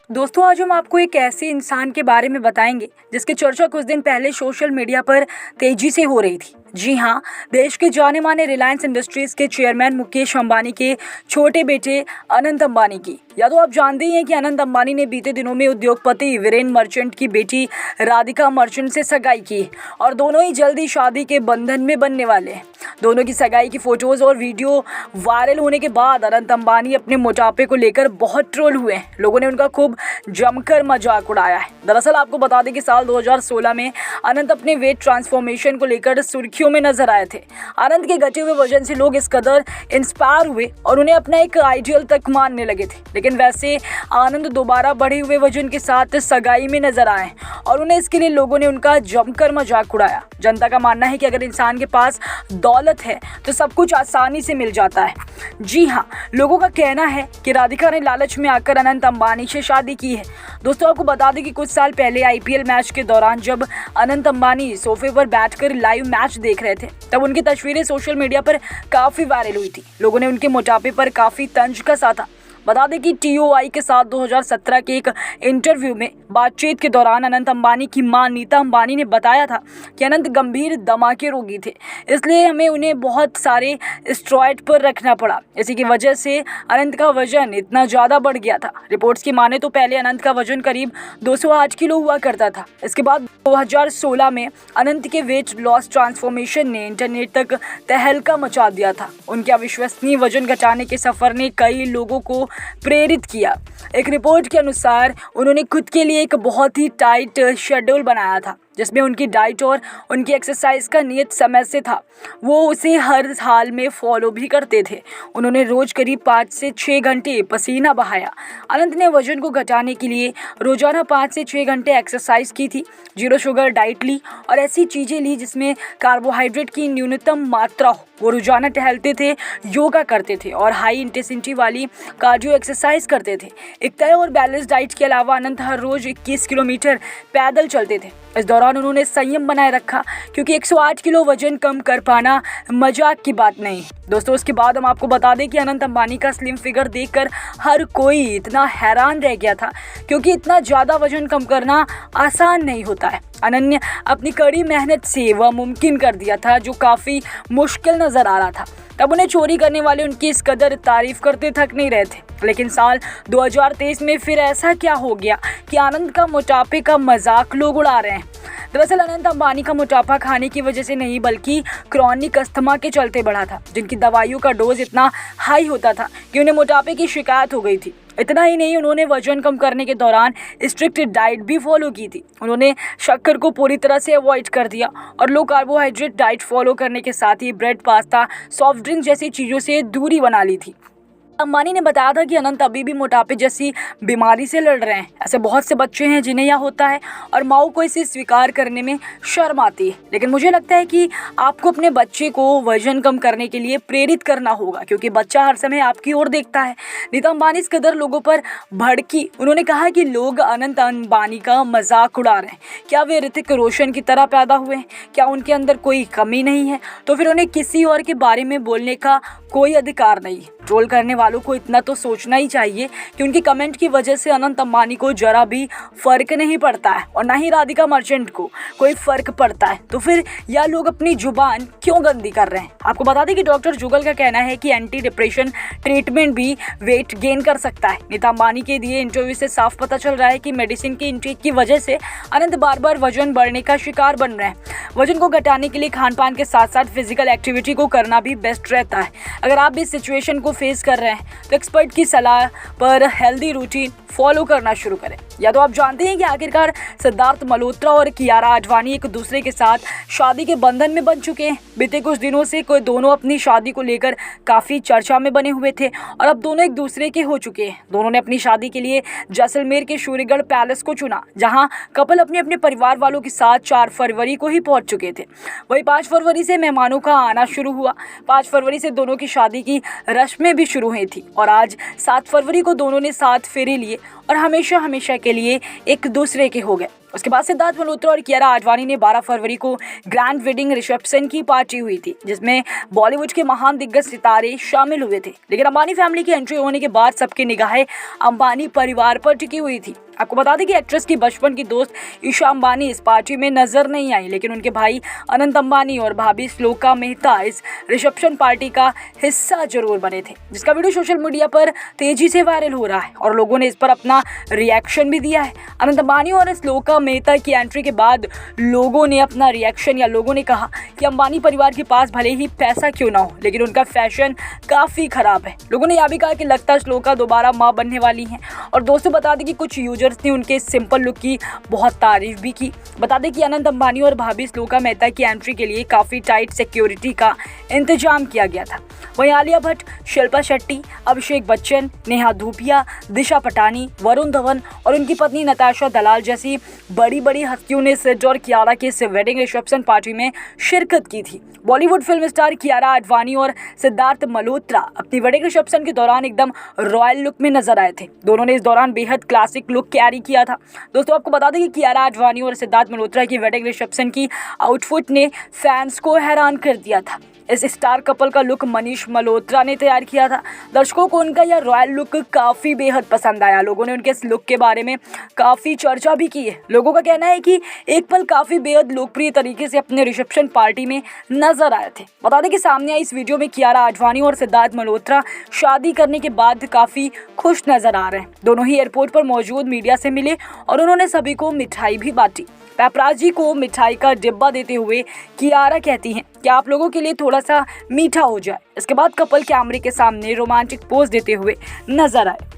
दोस्तों, आज हम आपको एक ऐसे इंसान के बारे में बताएंगे जिसकी चर्चा कुछ दिन पहले सोशल मीडिया पर तेजी से हो रही थी। जी हाँ, देश के जाने माने रिलायंस इंडस्ट्रीज के चेयरमैन मुकेश अंबानी के छोटे बेटे अनंत अंबानी की। या तो आप जानते ही हैं कि अनंत अंबानी ने बीते दिनों में उद्योगपति वीरेन मर्चेंट की बेटी राधिका मर्चेंट से सगाई की और दोनों ही जल्दी शादी के बंधन में बनने वाले हैं। दोनों की सगाई की फोटोज और वीडियो वायरल होने के बाद अनंत अंबानी अपने मोटापे को लेकर बहुत ट्रोल हुए हैं। लोगों ने उनका खूब जमकर मजाक उड़ाया है। दरअसल आपको बता दें कि साल 2016 में अनंत अपने वेट ट्रांसफॉर्मेशन को लेकर सुर्खियों में नजर आए थे। अनंत के घटे हुए वजन से लोग इस कदर इंस्पायर हुए और उन्हें अपना एक आइडियल तक मानने लगे थे। लेकिन वैसे आनंद दोबारा बढ़े हुए वजन के साथ सगाई में नजर आए और उन्हें इसके लिए लोगों ने उनका जमकर मजाक उड़ाया। जनता का मानना है कि अगर इंसान के पास दौलत है तो सब कुछ आसानी से मिल जाता है। जी हाँ, लोगों का कहना है कि राधिका ने लालच में आकर अनंत अंबानी से शादी की है। दोस्तों, आपको बता दें कि कुछ साल पहले आईपीएल मैच के दौरान जब अनंत अंबानी सोफे पर बैठकर लाइव मैच देख रहे थे, तब उनकी तस्वीरें सोशल मीडिया पर काफ़ी वायरल हुई थी। लोगों ने उनके मोटापे पर काफ़ी तंज कसा था। बता दें कि टीओआई के साथ 2017 के एक इंटरव्यू में बातचीत के दौरान अनंत अंबानी की मां नीता अंबानी ने बताया था कि अनंत गंभीर दमा के रोगी थे, इसलिए हमें उन्हें बहुत सारे स्टेरॉइड पर रखना पड़ा। इसी की वजह से अनंत का वजन इतना ज़्यादा बढ़ गया था। रिपोर्ट्स की माने तो पहले अनंत का वजन करीब 208 किलो हुआ करता था। इसके बाद 2016 में अनंत के वेट लॉस ट्रांसफॉर्मेशन ने इंटरनेट तक तहलका मचा दिया था। उनके अविश्वसनीय वजन घटाने के सफ़र ने कई लोगों को प्रेरित किया। एक रिपोर्ट के अनुसार उन्होंने खुद के लिए एक बहुत ही टाइट शेड्यूल बनाया था, जिसमें उनकी डाइट और उनकी एक्सरसाइज का नियत समय से था। वो उसे हर हाल में फॉलो भी करते थे। उन्होंने रोज करीब 5 से 6 घंटे पसीना बहाया। अनंत ने वजन को घटाने के लिए रोजाना 5 से 6 घंटे एक्सरसाइज की थी, जीरो शुगर डाइट ली और ऐसी चीज़ें ली जिसमें कार्बोहाइड्रेट की न्यूनतम मात्रा हो। वो रोजाना टहलते थे, योगा करते थे और हाई इंटेंसिटी वाली कार्डियो एक्सरसाइज करते थे। एक तय और बैलेंस डाइट के अलावा अनंत हर रोज 21 किलोमीटर पैदल चलते थे। इस दौरान उन्होंने संयम बनाए रखा, क्योंकि 108 किलो वजन कम कर पाना मजाक की बात नहीं। दोस्तों, उसके बाद हम आपको बता दें कि अनंत अंबानी का स्लिम फिगर देखकर हर कोई इतना हैरान रह गया था, क्योंकि इतना ज़्यादा वजन कम करना आसान नहीं होता है। अनंत ने अपनी कड़ी मेहनत से वह मुमकिन कर दिया था जो काफ़ी मुश्किल नज़र आ रहा था। तब उन्हें चोरी करने वाले उनकी इस कदर तारीफ करते थक नहीं रहे थे। लेकिन साल 2023 में फिर ऐसा क्या हो गया कि आनंद का मोटापे का मजाक लोग उड़ा रहे हैं। दरअसल अनंत अंबानी का मोटापा खाने की वजह से नहीं, बल्कि क्रॉनिक अस्थमा के चलते बढ़ा था, जिनकी दवाइयों का डोज इतना हाई होता था कि उन्हें मोटापे की शिकायत हो गई थी। इतना ही नहीं, उन्होंने वजन कम करने के दौरान स्ट्रिक्ट डाइट भी फॉलो की थी। उन्होंने शक्कर को पूरी तरह से अवॉइड कर दिया और लो कार्बोहाइड्रेट डाइट फॉलो करने के साथ ही ब्रेड, पास्ता, सॉफ्ट ड्रिंक जैसी चीज़ों से दूरी बना ली थी। अंबानी ने बताया था कि अनंत अभी भी मोटापे जैसी बीमारी से लड़ रहे हैं। ऐसे बहुत से बच्चे हैं जिन्हें यह होता है और माओ को इसे स्वीकार करने में शर्म आती है। लेकिन मुझे लगता है कि आपको अपने बच्चे को वजन कम करने के लिए प्रेरित करना होगा, क्योंकि बच्चा हर समय आपकी ओर देखता है। नीता अंबानी इस कदर लोगों पर भड़की। उन्होंने कहा कि लोग अनंत अंबानी का मजाक उड़ा रहे हैं। क्या वे ऋतिक रोशन की तरह पैदा हुए हैं? क्या उनके अंदर कोई कमी नहीं है? तो फिर उन्हें किसी और के बारे में बोलने का कोई अधिकार नहीं। ट्रोल करने वालों को इतना तो सोचना ही चाहिए कि उनकी कमेंट की वजह से अनंत अंबानी को जरा भी फर्क नहीं पड़ता है और ना ही राधिका मर्चेंट को कोई फर्क पड़ता है। तो फिर यह लोग अपनी जुबान क्यों गंदी कर रहे हैं? आपको बता दें कि डॉक्टर जुगल का कहना है कि एंटी डिप्रेशन ट्रीटमेंट भी वेट गेन कर सकता है। नीता अंबानी के दिए इंटरव्यू से साफ पता चल रहा है कि मेडिसिन की इंटेक की वजह से अनंत बार बार वजन बढ़ने का शिकार बन रहे हैं। वजन को घटाने के लिए खान पान के साथ साथ फिजिकल एक्टिविटी को करना भी बेस्ट रहता है। अगर आप भी इस सिचुएशन को फेस कर रहे हैं तो एक्सपर्ट की सलाह पर हेल्दी रूटीन फॉलो करना शुरू करें। या तो आप जानते हैं कि आखिरकार सिद्धार्थ मल्होत्रा और कियारा आडवाणी एक दूसरे के साथ शादी के बंधन में बन चुके हैं। बीते कुछ दिनों से कोई दोनों अपनी शादी को लेकर काफ़ी चर्चा में बने हुए थे और अब दोनों एक दूसरे के हो चुके हैं। दोनों ने अपनी शादी के लिए जैसलमेर के सूर्यगढ़ पैलेस को चुना, जहां कपल अपने अपने परिवार वालों के साथ 4 फरवरी को ही पहुंच चुके थे। वहीं 5 फरवरी से मेहमानों का आना शुरू हुआ। 5 फरवरी से दोनों की शादी की रस्में भी शुरू हुई थी और आज 7 फरवरी को दोनों ने 7 फेरे लिए और हमेशा हमेशा के लिए एक दूसरे के हो गए। उसके बाद सिद्धार्थ मल्होत्रा और कियारा आडवाणी ने 12 फरवरी को ग्रैंड वेडिंग रिसेप्शन की पार्टी हुई थी, जिसमें बॉलीवुड के महान दिग्गज सितारे शामिल हुए थे। लेकिन अंबानी फैमिली की एंट्री होने के बाद सबकी निगाहें अंबानी परिवार पर टिकी हुई थी। आपको बता दें कि एक्ट्रेस की बचपन की दोस्त ईशा अंबानी इस पार्टी में नजर नहीं आई, लेकिन उनके भाई अनंत अंबानी और भाभी श्लोका मेहता इस रिसेप्शन पार्टी का हिस्सा जरूर बने थे, जिसका वीडियो सोशल मीडिया पर तेजी से वायरल हो रहा है और लोगों ने इस पर अपना रिएक्शन भी दिया है। अनंत अंबानी और श्लोका मेहता की एंट्री के बाद लोगों ने अपना रिएक्शन या लोगों ने कहा कि अंबानी परिवार के पास भले ही पैसा क्यों ना हो, लेकिन उनका फैशन काफ़ी खराब है। लोगों ने यह भी कहा कि लगता है श्लोका दोबारा माँ बनने वाली हैं। और दोस्तों बता दें कि कुछ यूजर्स ने उनके सिंपल लुक की बहुत तारीफ भी की। बता दें कि अनंत अंबानी और भाभी श्लोका मेहता की एंट्री के लिए काफ़ी टाइट सिक्योरिटी का इंतजाम किया गया था। वहीं आलिया भट्ट, शिल्पा शेट्टी, अभिषेक बच्चन, नेहा धूपिया, दिशा पटानी, वरुण धवन और उनकी पत्नी नताशा दलाल जैसी बड़ी बड़ी हस्तियों ने सिड और कियारा के इस वेडिंग रिसेप्शन पार्टी में शिरकत की थी। बॉलीवुड फिल्म स्टार कियारा आडवाणी और सिद्धार्थ मल्होत्रा अपनी वेडिंग रिसेप्शन के दौरान एकदम रॉयल लुक में नजर आए थे। दोनों ने इस दौरान बेहद क्लासिक लुक कैरी किया था। दोस्तों आपको बता दें कि कियारा आडवाणी और सिद्धार्थ मल्होत्रा की वेडिंग रिसेप्शन की आउटफिट ने फैंस को हैरान कर दिया था। इस स्टार कपल का लुक मनीष मल्होत्रा ने तैयार किया था। दर्शकों को उनका यह रॉयल लुक काफ़ी बेहद पसंद आया। लोगों ने उनके इस लुक के बारे में काफ़ी चर्चा भी की है। लोगों का कहना है कि एक पल काफ़ी बेहद लोकप्रिय तरीके से अपने रिसेप्शन पार्टी में नजर आए थे। बता दें कि सामने आई इस वीडियो में कियारा आडवाणी और सिद्धार्थ मल्होत्रा शादी करने के बाद काफ़ी खुश नजर आ रहे हैं। दोनों ही एयरपोर्ट पर मौजूद मीडिया से मिले और उन्होंने सभी को मिठाई भी बांटी। पैपराजी को मिठाई का डिब्बा देते हुए कियारा कहती हैं कि आप लोगों के लिए थोड़ा सा मीठा हो जाए। इसके बाद कपल कैमरे के सामने रोमांटिक पोज देते हुए नजर आए।